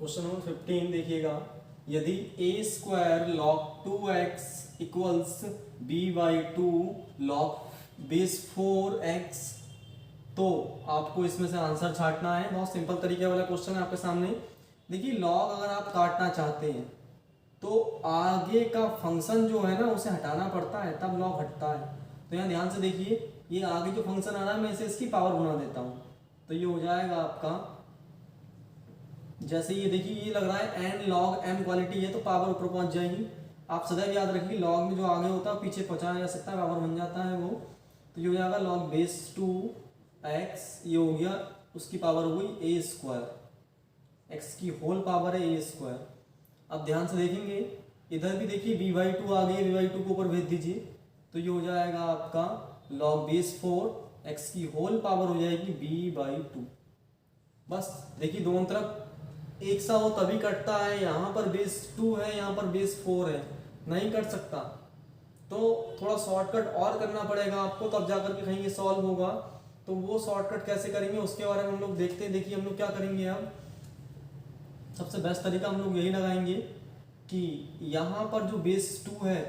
Question number 15 देखिएगा। यदि a square log 2x equals b by 2 log base 4x, तो आपको इसमें से आंसर छांटना है। बहुत सिंपल तरीके वाला क्वेश्चन है आपके सामने। देखिए लॉग अगर आप काटना चाहते हैं तो आगे का फंक्शन जो है ना उसे हटाना पड़ता है, तब लॉग हटता है। तो यहाँ ध्यान से देखिए, ये आगे जो फंक्शन आ रहा है मैं इसे इसकी पावर बना देता हूँ, तो ये हो जाएगा आपका, जैसे ये देखिए ये लग रहा है एन लॉग एम क्वालिटी है तो पावर ऊपर पहुंच जाएगी। आप सदैव याद रखिए लॉग में जो आगे होता है पीछे पहुंचाया जा सकता है, पावर बन जाता है वो। तो ये हो जाएगा लॉग बेस 2x, ये हो गया उसकी पावर हो गई ए स्क्वायर, एक्स की होल पावर है ए स्क्वायर। अब ध्यान से देखेंगे इधर भी देखिए बी बाई टू आ गई है, बी बाई टू को ऊपर भेज दीजिए, तो ये हो जाएगा आपका लॉग बेस 4 एक्स की होल पावर हो जाएगी बी बाई 2। बस देखिए दोनों तरफ एक सा हो तभी कटता है, यहाँ पर बेस 2 है यहाँ पर बेस 4 है, नहीं कट सकता। तो थोड़ा शॉर्टकट और करना पड़ेगा आपको, तब जाकर के कहीं ये सॉल्व होगा। तो वो शॉर्टकट कैसे करेंगे उसके बारे में हम लोग देखते हैं। देखिए हम लोग क्या करेंगे, अब सबसे बेस्ट तरीका हम लोग यही लगाएंगे कि यहाँ पर जो बेस 2 है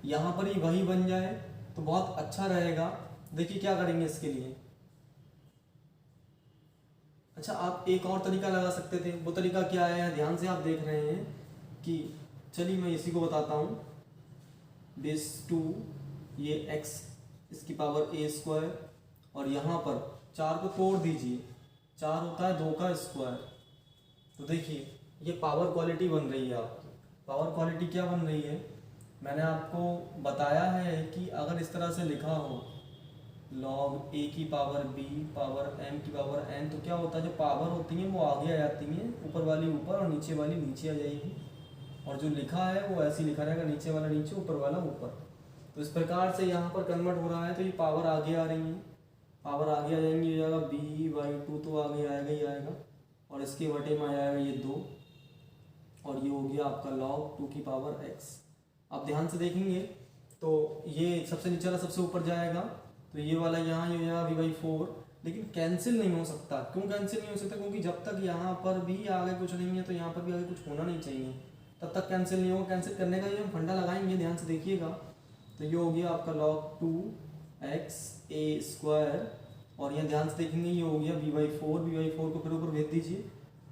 यहाँ पर ही वही बन जाए तो बहुत अच्छा रहेगा। देखिए क्या करेंगे इसके लिए। अच्छा आप एक और तरीका लगा सकते थे, वो तरीका क्या है, ध्यान से आप देख रहे हैं कि, चलिए मैं इसी को बताता हूँ। बेस 2 ये x इसकी पावर a स्क्वायर, और यहाँ पर 4 को तोड़ दीजिए, 4 होता है 2 का स्क्वायर। तो देखिए ये पावर क्वालिटी बन रही है आपकी। पावर क्वालिटी क्या बन रही है, मैंने आपको बताया है कि अगर इस तरह से लिखा हो लॉग a की पावर b पावर m की पावर n, तो क्या होता है जो पावर होती हैं वो आगे आ जाती हैं, ऊपर वाली ऊपर और नीचे वाली नीचे आ जाएगी, और जो लिखा है वो ऐसे ही लिखा रहेगा, नीचे वाला नीचे ऊपर वाला ऊपर। तो इस प्रकार से यहाँ पर कन्वर्ट हो रहा है, तो ये पावर आगे आ रही है, पावर आगे आ जाएंगी, हो जाएगा b बाई 2 तो आगे आएगा ही आएगा, और इसके बटे में आ जाएगा ये 2, और ये हो गया आपका लॉग 2 की पावर x। अब ध्यान से देखेंगे तो ये सबसे नीचे वाला सबसे ऊपर जाएगा, तो ये वाला यहाँ ये हो जाएगा v बाई 4, लेकिन कैंसिल नहीं हो सकता। क्यों कैंसिल नहीं हो सकता, क्योंकि जब तक यहाँ पर भी आगे कुछ नहीं है तो यहाँ पर भी आगे कुछ होना नहीं चाहिए, तब तक कैंसिल नहीं होगा। कैंसिल करने का ये हम फंडा लगाएंगे, ध्यान से देखिएगा। तो ये हो गया आपका लॉग 2x a स्क्वायर, और यहाँ ध्यान से देखेंगे ये हो गया b बाई 4, b बाई 4 को फिर ऊपर भेज दीजिए,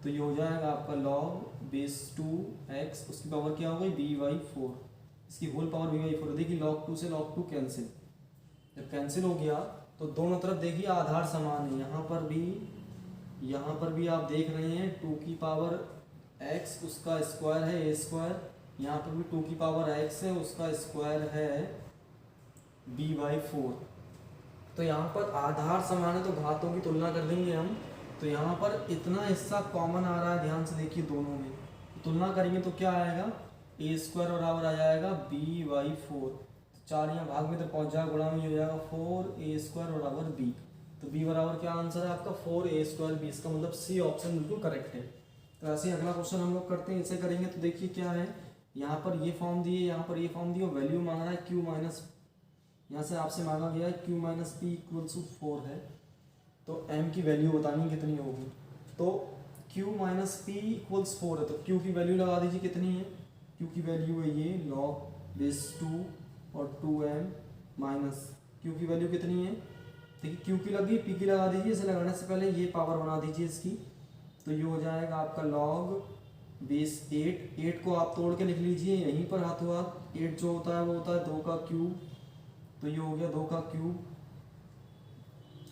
तो ये हो जाएगा आपका लॉग बेस 2x, उसकी पावर क्या हो गई b बाई 4, इसकी होल पावर b बाई 4। देखिए लॉग 2 से लॉग 2 कैंसिल, जब कैंसिल हो गया तो दोनों तरफ देखिए आधार समान है, यहाँ पर भी आप देख रहे हैं 2 की पावर x उसका स्क्वायर है a स्क्वायर, यहाँ पर भी 2 की पावर x है उसका स्क्वायर है b बाई 4। तो यहाँ पर आधार समान है तो घातों की तुलना कर देंगे हम, तो यहाँ पर इतना हिस्सा कॉमन आ रहा है, ध्यान से देखिए दोनों में तुलना करेंगे तो क्या आएगा, a स्क्वायर बराबर आ जाएगा b बाई 4, 4 यहाँ भाग में तो पहुँच जाएगा, गुणा में हो जाएगा 4a स्क्वायर बराबर b। तो b बराबर क्या आंसर है आपका 4a स्क्वायर b, इसका मतलब सी ऑप्शन बिल्कुल करेक्ट है। तो ऐसे ही अगला क्वेश्चन हम लोग करते हैं, इसे करेंगे तो देखिए क्या है, यहाँ पर ये फॉर्म दिए, यहाँ पर ये फॉर्म दिए, वैल्यू मांग रहा है q माइनस, यहाँ से आपसे मांगा गया है q minus P equals to 4 है, तो m की वैल्यू बतानी कितनी होगी। तो q माइनस पी इक्वल्स 4 है, तो q की वैल्यू लगा दीजिए कितनी है, q की वैल्यू है ये लॉग बेस 2 और 2m माइनस q की वैल्यू कितनी है, देखिए q की लगी p की लगा दीजिए, इसे लगाने से पहले ये पावर बना दीजिए इसकी, तो ये हो जाएगा आपका लॉग बेस 8 को आप तोड़ के लिख लीजिए यहीं पर हाथों हाथ, 8 जो होता है वो होता है 2 का क्यूब, तो ये हो गया 2 का क्यूब,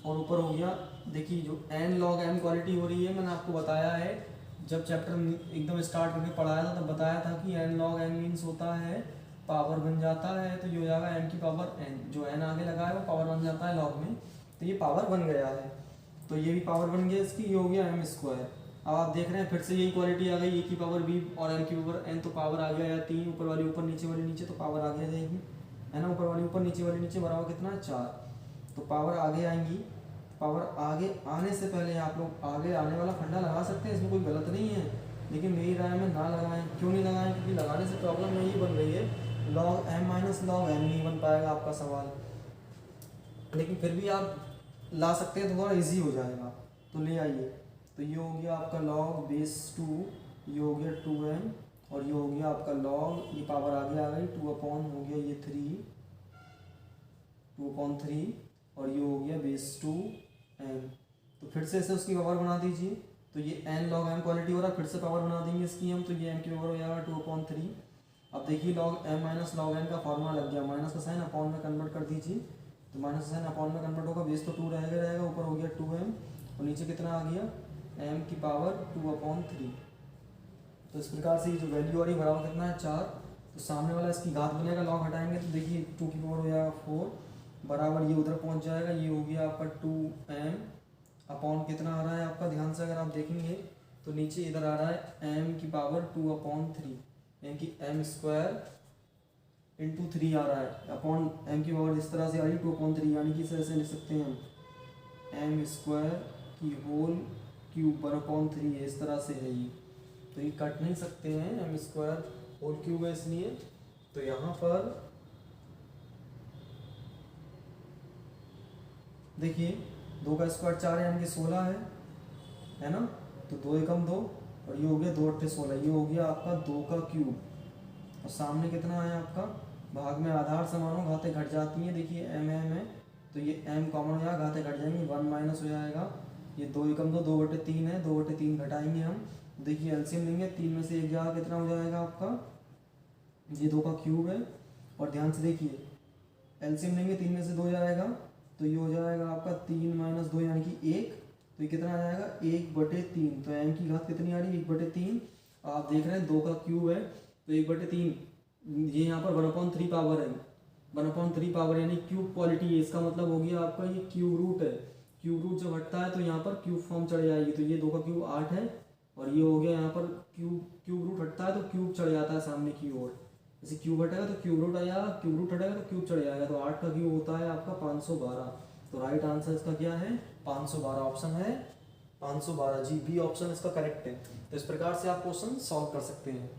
और ऊपर हो गया, देखिए जो n लॉग m क्वालिटी हो रही है, मैंने आपको बताया है जब चैप्टर एकदम स्टार्ट करके पढ़ाया था तब बताया था कि n लॉग m मीन्स होता है पावर बन जाता है, तो ये हो जाएगा m की पावर n, जो n आगे लगा है वो पावर बन जाता है लॉग में, तो ये पावर बन गया है, तो ये भी पावर बन गया इसकी, ये हो गया m स्क्वायर। अब आप देख रहे हैं फिर से यही क्वालिटी आ गई, a की पावर b और m की पावर n, तो पावर आ गया 3, ऊपर वाली ऊपर नीचे वाली नीचे, तो पावर आगे आ जाएगी, है ना, ऊपर वाली ऊपर नीचे वाली नीचे, बराबर कितना है 4, तो पावर आगे आएंगी। पावर आगे आने से पहले आप लोग आगे आने वाला फंडा लगा सकते हैं, इसमें कोई गलत नहीं है, लेकिन मेरी राय में ना लगाएं। क्यों नहीं लगाएं, क्योंकि लगाने से प्रॉब्लम यही बन रही है, log m minus log m नहीं बन पाएगा आपका सवाल, लेकिन फिर भी आप ला सकते हैं तो थोड़ा इजी हो जाएगा, तो ले आइए। तो ये हो गया आपका लॉग बेस 2 ये हो गया 2m और ये हो गया आपका लॉग, ये पावर आगे आ गई 2 अपॉन हो गया ये 2/3 और ये हो गया बेस 2m। तो फिर से ऐसे उसकी पावर बना दीजिए, तो ये n log m क्वालिटी हो रहा है, फिर से पावर बना देंगे इसकी हम, तो ये m की पावर हो जाएगा 2/3। अब देखिए log m minus log n का फॉर्मूला लग गया, माइनस का साइन अपॉन में कन्वर्ट कर दीजिए, तो माइनस का साइन अपॉन में कन्वर्ट होगा, बेस तो 2 रहेगा, ऊपर हो गया 2m और नीचे कितना आ गया m की पावर 2/3। तो इस प्रकार से ये जो वैल्यू आ रही है बराबर कितना है 4, तो सामने वाला इसकी घात बनेगा, लॉग हटाएंगे तो देखिए 2 की पावर हो जाएगा 4 बराबर ये उधर पहुंच जाएगा, ये हो गया आपका 2m अपॉन कितना आ रहा है आपका, ध्यान से अगर आप देखेंगे तो नीचे इधर आ रहा है m की पावर 2/3, यानी कि m स्क्वायर इंटू 3 आ रहा है अपॉन m की पावर इस तरह से आ रही है 2/3, यानी कि इसे ऐसे लिख सकते हैं हम m स्क्वायर की होल क्यूब 1/3 है, इस तरह से है ये, तो ये कट नहीं सकते हैं, m स्क्वायर होल क्यूब है इसलिए। तो यहाँ पर देखिए 2 का स्क्वायर 4 यानी कि 16 है ना, तो 2 एकम 2 और ये हो गया 2 अट्ठे 16, ये हो गया आपका 2 का क्यूब और सामने कितना है आपका, भाग में आधार समान हो घातें घट जाती हैं, देखिए m है तो ये m कॉमन हो जाएगा, घातें घट जाएंगी 1 माइनस हो जाएगा, ये 2 एकम 2 2/3 है, 2/3 घटाएंगे हम, देखिए एलसीएम लेंगे, 3 में से 1 जाएगा कितना हो जाएगा आपका, ये 2 का क्यूब है और ध्यान से देखिए एलसीएम लेंगे 3 में से 2 जाएगा तो ये हो जाएगा आपका 3 माइनस 2 यानी कि 1, तो ये कितना आ जाएगा 1/3, तो m की घात कितनी आ रही है 1/3, आप देख रहे हैं 2 का क्यूब है तो 1/3, ये यहाँ पर 1/3 पावर है, 1/3 पावर यानी क्यूब क्वालिटी है, इसका मतलब हो गया आपका ये क्यूब रूट है, क्यूब रूट जब हटता है तो यहाँ पर क्यूब फॉर्म चढ़ जाएगी, तो ये 2 का क्यूब 8 है और ये हो गया यहाँ पर क्यूब रूट हटता है तो क्यूब चढ़ जाता है सामने की ओर, जैसे क्यूब हटेगा तो क्यूब रूट आ जाएगा, क्यूब रूट हटेगा तो क्यूब चढ़ जाएगा, तो 8 का क्यूब होता है आपका 512, तो राइट आंसर इसका क्या है 512, ऑप्शन है 512 जी, बी ऑप्शन इसका करेक्ट है। तो इस प्रकार से आप क्वेश्चन सॉल्व कर सकते हैं।